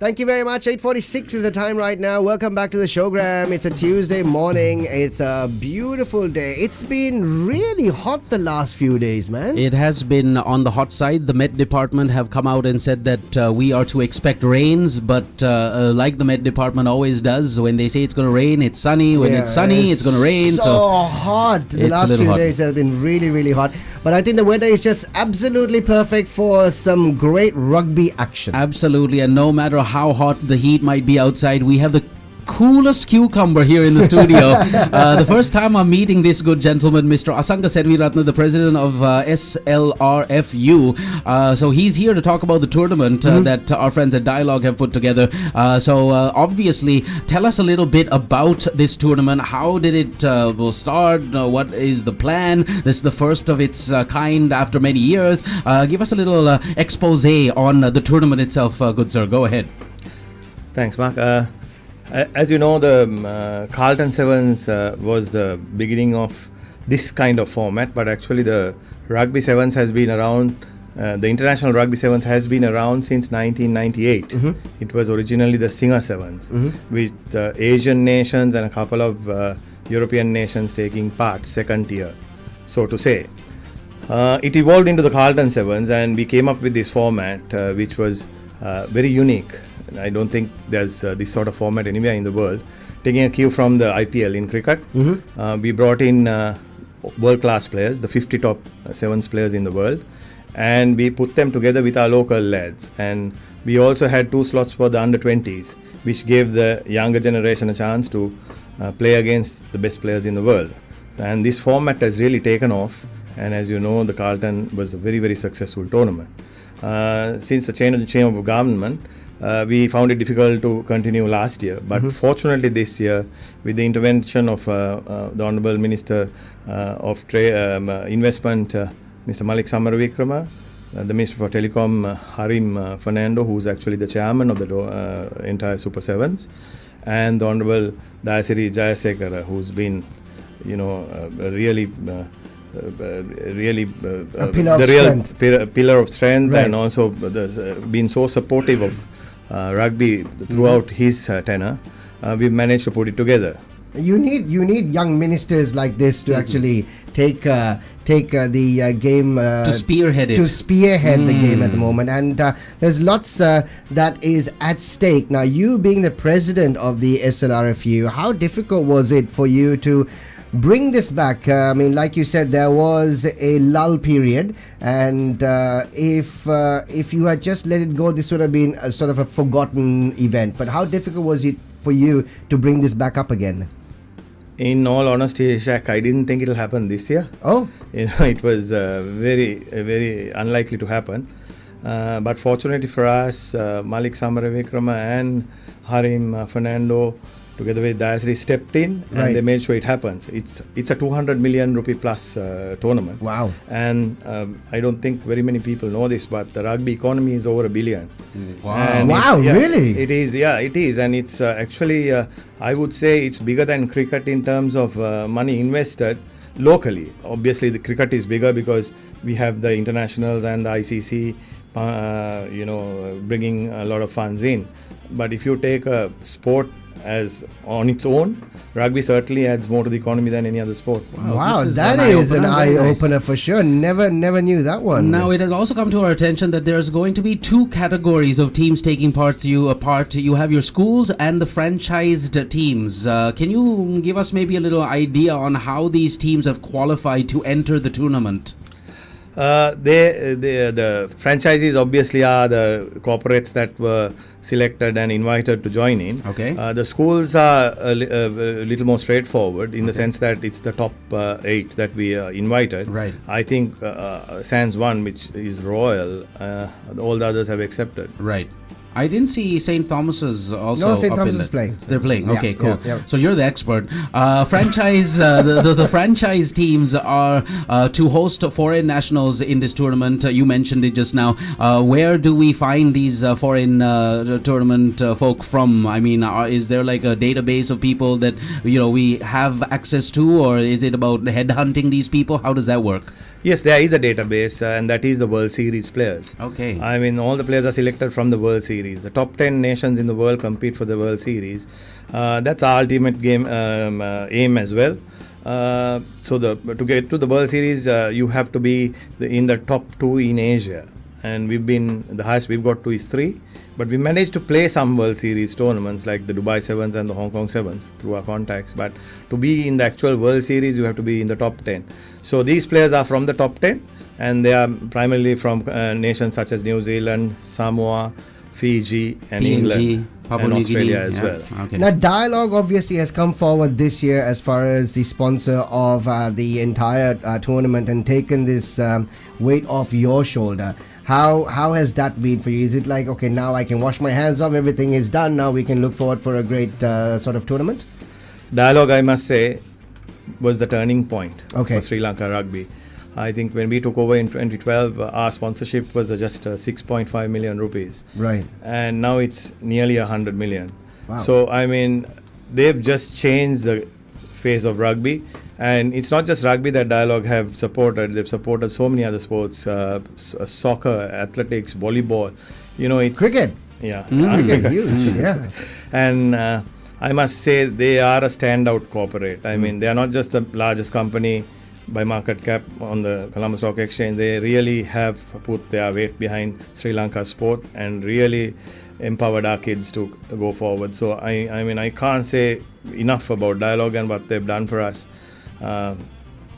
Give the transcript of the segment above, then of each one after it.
Thank you very much. 8:46 is the time right now. Welcome back to the Showgram. It's a Tuesday morning. It's a beautiful day. It's been really hot the last few days, man. It has been on the hot side. The Met Department have come out and said that we are to expect rains, but like the Met Department always does, when they say it's going to rain, it's sunny. When it's sunny, it's going to rain. So hot. The last few days have been really, really hot. But I think the weather is just absolutely perfect for some great rugby action. Absolutely. And no matter how hot the heat might be outside, we have the coolest cucumber here in the studio. The first time I'm meeting this good gentleman, Mr. Asanga Ratna, the president of SLRFU. So he's here to talk about the tournament that our friends at Dialogue have put together. So obviously, tell us a little bit about this tournament. How did it will start? What is the plan? This is the first of its kind after many years. Give us a little expose on the tournament itself, good sir. Go ahead. Thanks, Mark. As you know, the Carlton Sevens was the beginning of this kind of format, but actually the Rugby Sevens has been around, the International Rugby Sevens has been around since 1998. It was originally the Singer Sevens, with Asian nations and a couple of European nations taking part, second tier, so to say. It evolved into the Carlton Sevens, and we came up with this format, which was very unique. I don't think there's this sort of format anywhere in the world. Taking a cue from the IPL in cricket, we brought in world-class players, the 50 top sevens players in the world, and we put them together with our local lads. And we also had 2 slots for the under-20s, which gave the younger generation a chance to play against the best players in the world. And this format has really taken off, and as you know, the Carlton was a very, very successful tournament. Since the change of government, we found it difficult to continue last year, but fortunately this year, with the intervention of the Honourable Minister of Investment, Mr. Malik Samaravikrama, the Minister for Telecom, Harim Fernando, who's actually the chairman of the entire Super Sevens, and the Honourable Dayasiri Jayasekara, who's been, really a pillar of strength, right. And also been so supportive of rugby throughout his tenure. We've managed to put it together. You need young ministers like this to actually take the game to spearhead it. To spearhead the game at the moment, and there's lots that is at stake. Now, you being the president of the SLRFU, how difficult was it for you to bring this back? I mean, like you said, there was a lull period, and if you had just let it go, this would have been a sort of a forgotten event. But how difficult was it for you to bring this back up again? In all honesty, Shaq, I didn't think it'll happen this year. Oh, it was very unlikely to happen. But fortunately for us, Malik Samaravikrama and Harim Fernando, together with Dayasri, stepped in, and they made sure it happens. It's a 200 million rupee plus tournament. Wow. And I don't think very many people know this, but the rugby economy is over $1 billion. Wow. Wow, really? It is, it is. And it's actually, I would say it's bigger than cricket in terms of money invested locally. Obviously, the cricket is bigger because we have the internationals and the ICC, bringing a lot of funds in. But if you take a sport as on its own, rugby certainly adds more to the economy than any other sport. Wow, that is an eye-opener for sure. Never knew that one. Now, it has also come to our attention that there's going to be 2 categories of teams taking part. You have your schools and the franchised teams. Can you give us maybe a little idea on how these teams have qualified to enter the tournament? The franchisees obviously are the corporates that were selected and invited to join in. Okay. The schools are a little more straightforward in the sense that it's the top 8 that we invited. Right. I think Sans 1, which is Royal, all the others have accepted. Right. I didn't see St. Thomas's also. No, St. Thomas is playing. They're playing. Okay, cool. Yeah. So you're the expert. Franchise. The franchise teams are to host foreign nationals in this tournament. You mentioned it just now. Where do we find these foreign tournament folk from? I mean, is there like a database of people that we have access to, or is it about headhunting these people? How does that work? Yes, there is a database, and that is the World Series players. Okay. I mean, all the players are selected from the World Series. The top 10 nations in the world compete for the World Series. That's our ultimate game aim as well. To get to the World Series, you have to be in the top 2 in Asia. And the highest we've got to is 3. But we managed to play some World Series tournaments like the Dubai Sevens and the Hong Kong Sevens through our contacts. But to be in the actual World Series, you have to be in the top 10. So these players are from the top 10, and they are primarily from nations such as New Zealand, Samoa, Fiji, and PNG, England, Papua and New Australia Guinea. as Yeah. well. Okay. Now, Dialogue obviously has come forward this year as far as the sponsor of the entire tournament and taken this weight off your shoulder. How has that been for you? Is it like, okay, now I can wash my hands off, everything is done, now we can look forward for a great sort of tournament? Dialogue, I must say, was the turning point Okay. for Sri Lanka rugby. I think when we took over in 2012, our sponsorship was just 6.5 million rupees. Right. And now it's nearly 100 million. Wow. So, I mean, they've just changed the face of rugby. And it's not just rugby that Dialogue have supported. They've supported so many other sports, soccer, athletics, volleyball. You know, it's... Cricket. Yeah. Cricket, huge, yeah. And I must say they are a standout corporate. I mean, they are not just the largest company by market cap on the Colombo Stock Exchange. They really have put their weight behind Sri Lanka sport and really empowered our kids to go forward. So I mean, I can't say enough about Dialogue and what they've done for us.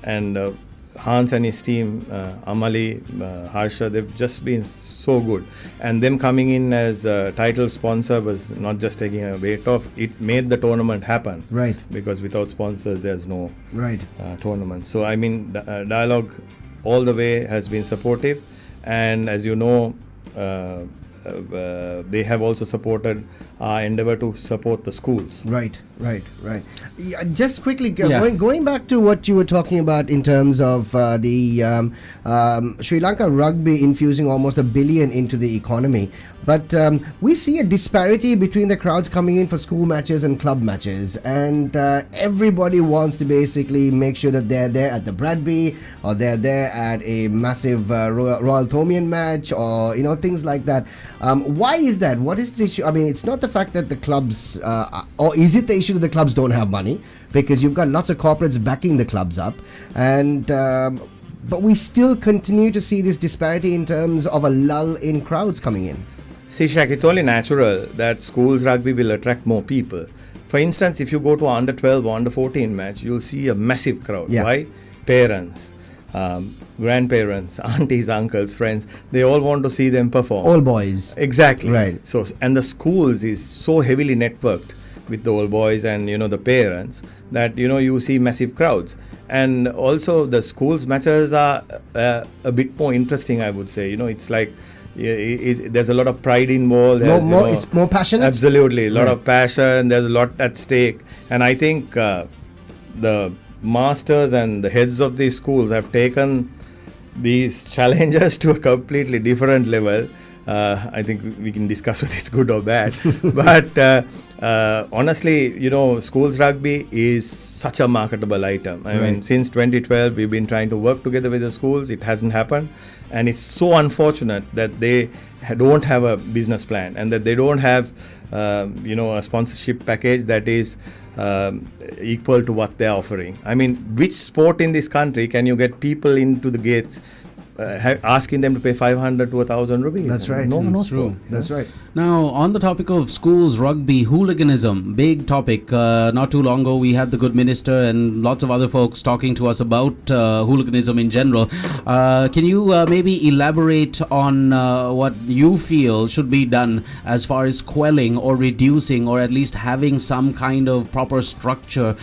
And Hans and his team, Amali, Harsha, they've just been so good. And them coming in as a title sponsor was not just taking a weight off, it made the tournament happen. Right. Because without sponsors, there's no Right. tournament. So, I mean, Dialogue all the way has been supportive. And as you know, they have also supported our endeavor to support the schools. Right. Yeah, just quickly, Yeah. going back to what you were talking about in terms of the Sri Lanka rugby infusing almost $1 billion into the economy. But we see a disparity between the crowds coming in for school matches and club matches. And everybody wants to basically make sure that they're there at the Bradby or they're there at a massive Royal Thomian match or, things like that. Why is that? What is the issue? I mean, it's not the fact that the clubs, or is it the issue that the clubs don't have money? Because you've got lots of corporates backing the clubs up. And but we still continue to see this disparity in terms of a lull in crowds coming in. See, Shaq, it's only natural that schools rugby will attract more people. For instance, if you go to an under 12 or under 14 match, you'll see a massive crowd. Yeah. Why? Parents, grandparents, aunties, uncles, friends, they all want to see them perform. All boys. Exactly. Right. So, and the schools is so heavily networked with the old boys and, the parents that, you see massive crowds. And also the schools matches are a bit more interesting, I would say. It's like, there's a lot of pride involved. It's more passionate. Absolutely, a lot Right. of passion. There's a lot at stake, and I think the masters and the heads of these schools have taken these challenges to a completely different level. I think we can discuss whether it's good or bad, but honestly, schools rugby is such a marketable item. I mean, since 2012, we've been trying to work together with the schools. It hasn't happened. And it's so unfortunate that they don't have a business plan and that they don't have, a sponsorship package that is equal to what they're offering. I mean, which sport in this country can you get people into the gates asking them to pay 500 to 1,000 rupees? That's right. No That's sport. true. That's right. Now, on the topic of schools rugby, hooliganism, big topic. Not too long ago, we had the good minister and lots of other folks talking to us about hooliganism in general. Can you maybe elaborate on what you feel should be done as far as quelling or reducing or at least having some kind of proper structure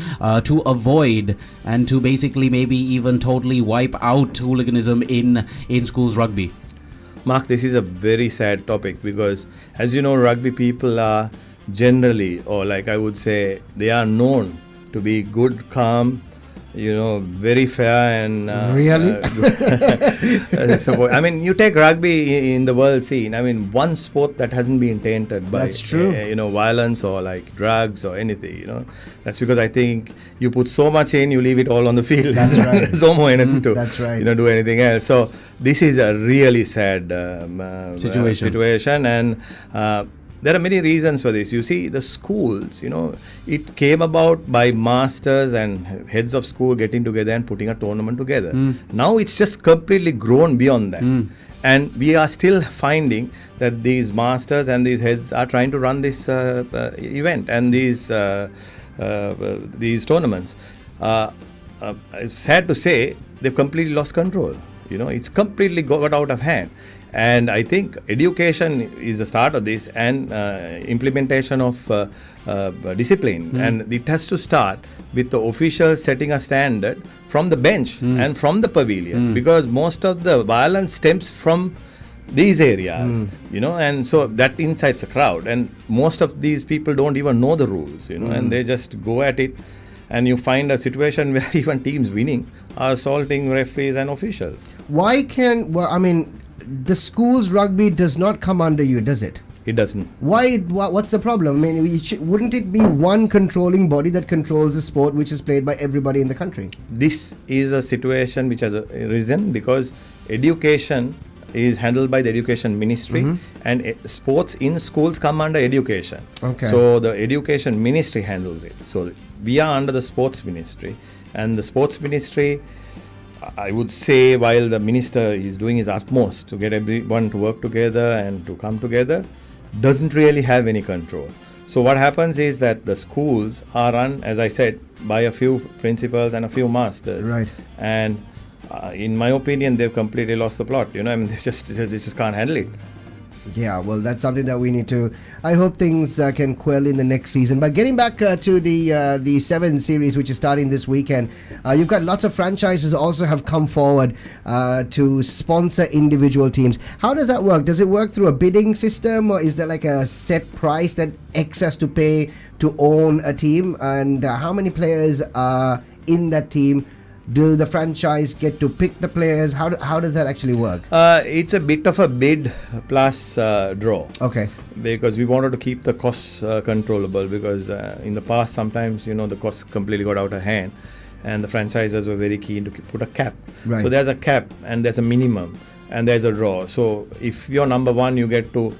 to avoid and to basically maybe even totally wipe out hooliganism in schools rugby? Mark, this is a very sad topic because, as you know, rugby people are generally, or like I would say, they are known to be good, calm, very fair and Really? so, I mean, you take rugby in the world scene. I mean, one sport that hasn't been tainted by That's true. violence or like drugs or anything. That's because I think you put so much in, you leave it all on the field. That's right. There's no more energy to That's right. do anything else. So this is a really sad situation, and there are many reasons for this. You see, the schools, it came about by masters and heads of school getting together and putting a tournament together. Now it's just completely grown beyond that. And we are still finding that these masters and these heads are trying to run this event and these tournaments. It's sad to say they've completely lost control. It's completely got out of hand. And I think education is the start of this, and implementation of discipline. And it has to start with the officials setting a standard from the bench and from the pavilion, because most of the violence stems from these areas, and so that incites the crowd. And most of these people don't even know the rules, and they just go at it. And you find a situation where even teams winning are assaulting referees and officials. The school's rugby does not come under you, does it? It doesn't. Why? What's the problem? I mean, wouldn't it be one controlling body that controls the sport, which is played by everybody in the country? This is a situation which has arisen because education is handled by the education ministry, and sports in schools come under education. Okay. So the education ministry handles it. So we are under the sports ministry, and the sports ministry, I would say, while the minister is doing his utmost to get everyone to work together and to come together, doesn't really have any control. So what happens is that the schools are run, as I said, by a few principals and a few masters. Right. And in my opinion, they've completely lost the plot. They just can't handle it. Yeah, well, that's something that we need to. I hope things can quell in the next season. But getting back to the 7 series, which is starting this weekend, you've got lots of franchises also have come forward to sponsor individual teams. How does that work? Does it work through a bidding system, or is there like a set price that X has to pay to own a team? And how many players are in that team? Do the franchise get to pick the players? How does that actually work? It's a bit of a bid plus draw. Okay. Because we wanted to keep the costs controllable, because in the past sometimes the costs completely got out of hand, and the franchises were very keen to put a cap. Right. So there's a cap and there's a minimum and there's a draw. So if you're number one, you get to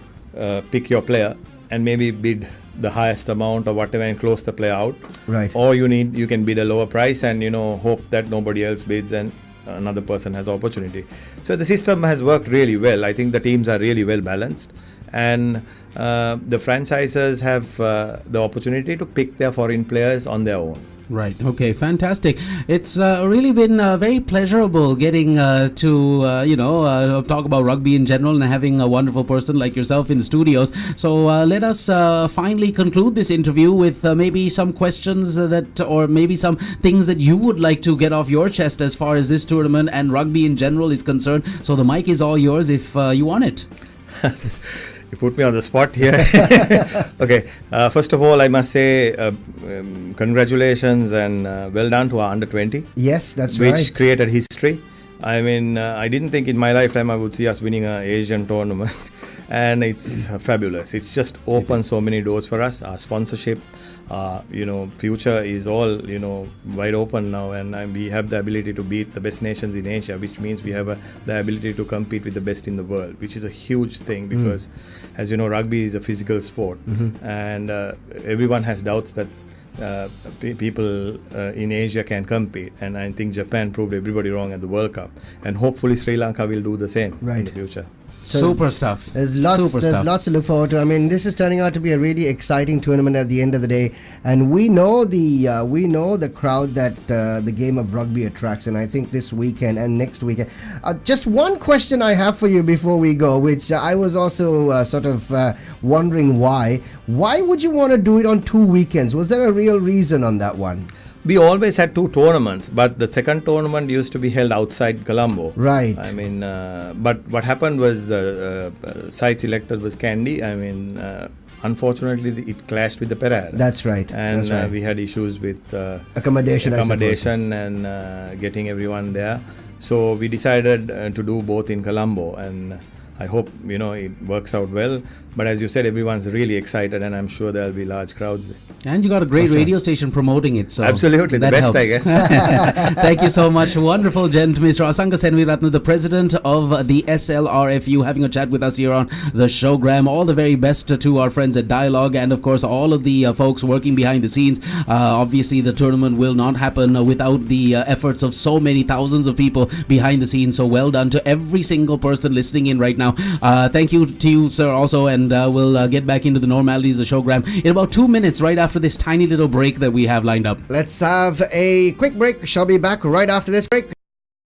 pick your player and maybe bid the highest amount or whatever and close the player out. Right. Or you can bid a lower price and hope that nobody else bids and another person has opportunity. So the system has worked really well. I think the teams are really well balanced, and the franchises have the opportunity to pick their foreign players on their own. Right. Okay. Fantastic. It's really been very pleasurable getting to talk about rugby in general and having a wonderful person like yourself in the studios. So let us finally conclude this interview with maybe some questions or maybe some things that you would like to get off your chest as far as this tournament and rugby in general is concerned. So the mic is all yours if you want it. You put me on the spot here. Okay. First of all, I must say congratulations and well done to our under 20. Yes, that's which right. created history. I mean, I didn't think in my lifetime I would see us winning an Asian tournament, and it's fabulous. It's just opened so many doors for us. Our sponsorship, future is all wide open now, and we have the ability to beat the best nations in Asia, which means we have the ability to compete with the best in the world, which is a huge thing because, as you know, rugby is a physical sport, and everyone has doubts that people in Asia can compete, and I think Japan proved everybody wrong at the World Cup, and hopefully Sri Lanka will do the same in the future. So super stuff. There's lots to look forward to. I mean, this is turning out to be a really exciting tournament at the end of the day, and we know the crowd that the game of rugby attracts. And I think this weekend and next weekend. Just one question I have for you before we go, which I was also sort of wondering why. Why would you want to do it on 2 weekends? Was there a real reason on that one? We always had 2 tournaments, but the second tournament used to be held outside Colombo. Right. I mean, but what happened was the site selected was Kandy. I mean, unfortunately it clashed with the Pereira. That's right. And That's right. we had issues with Accommodation, I suppose. accommodation and getting everyone there. So we decided to do both in Colombo, and I hope it works out well. But as you said, everyone's really excited, and I'm sure there'll be large crowds. And you got a great radio station promoting it, so Absolutely, the that best, helps. I guess. Thank you so much, wonderful gent, Mr. Asanga Senviratne, the president of the SLRFU, having a chat with us here on the Showgram. All the very best to our friends at Dialogue, and of course all of the folks working behind the scenes. Obviously, the tournament will not happen without the efforts of so many thousands of people behind the scenes. So well done to every single person listening in right now. Thank you to you, sir, also, and we'll get back into the normalities of the Showgram in about 2 minutes, right after this tiny little break that we have lined up. Let's have a quick break. Shall be back right after this break.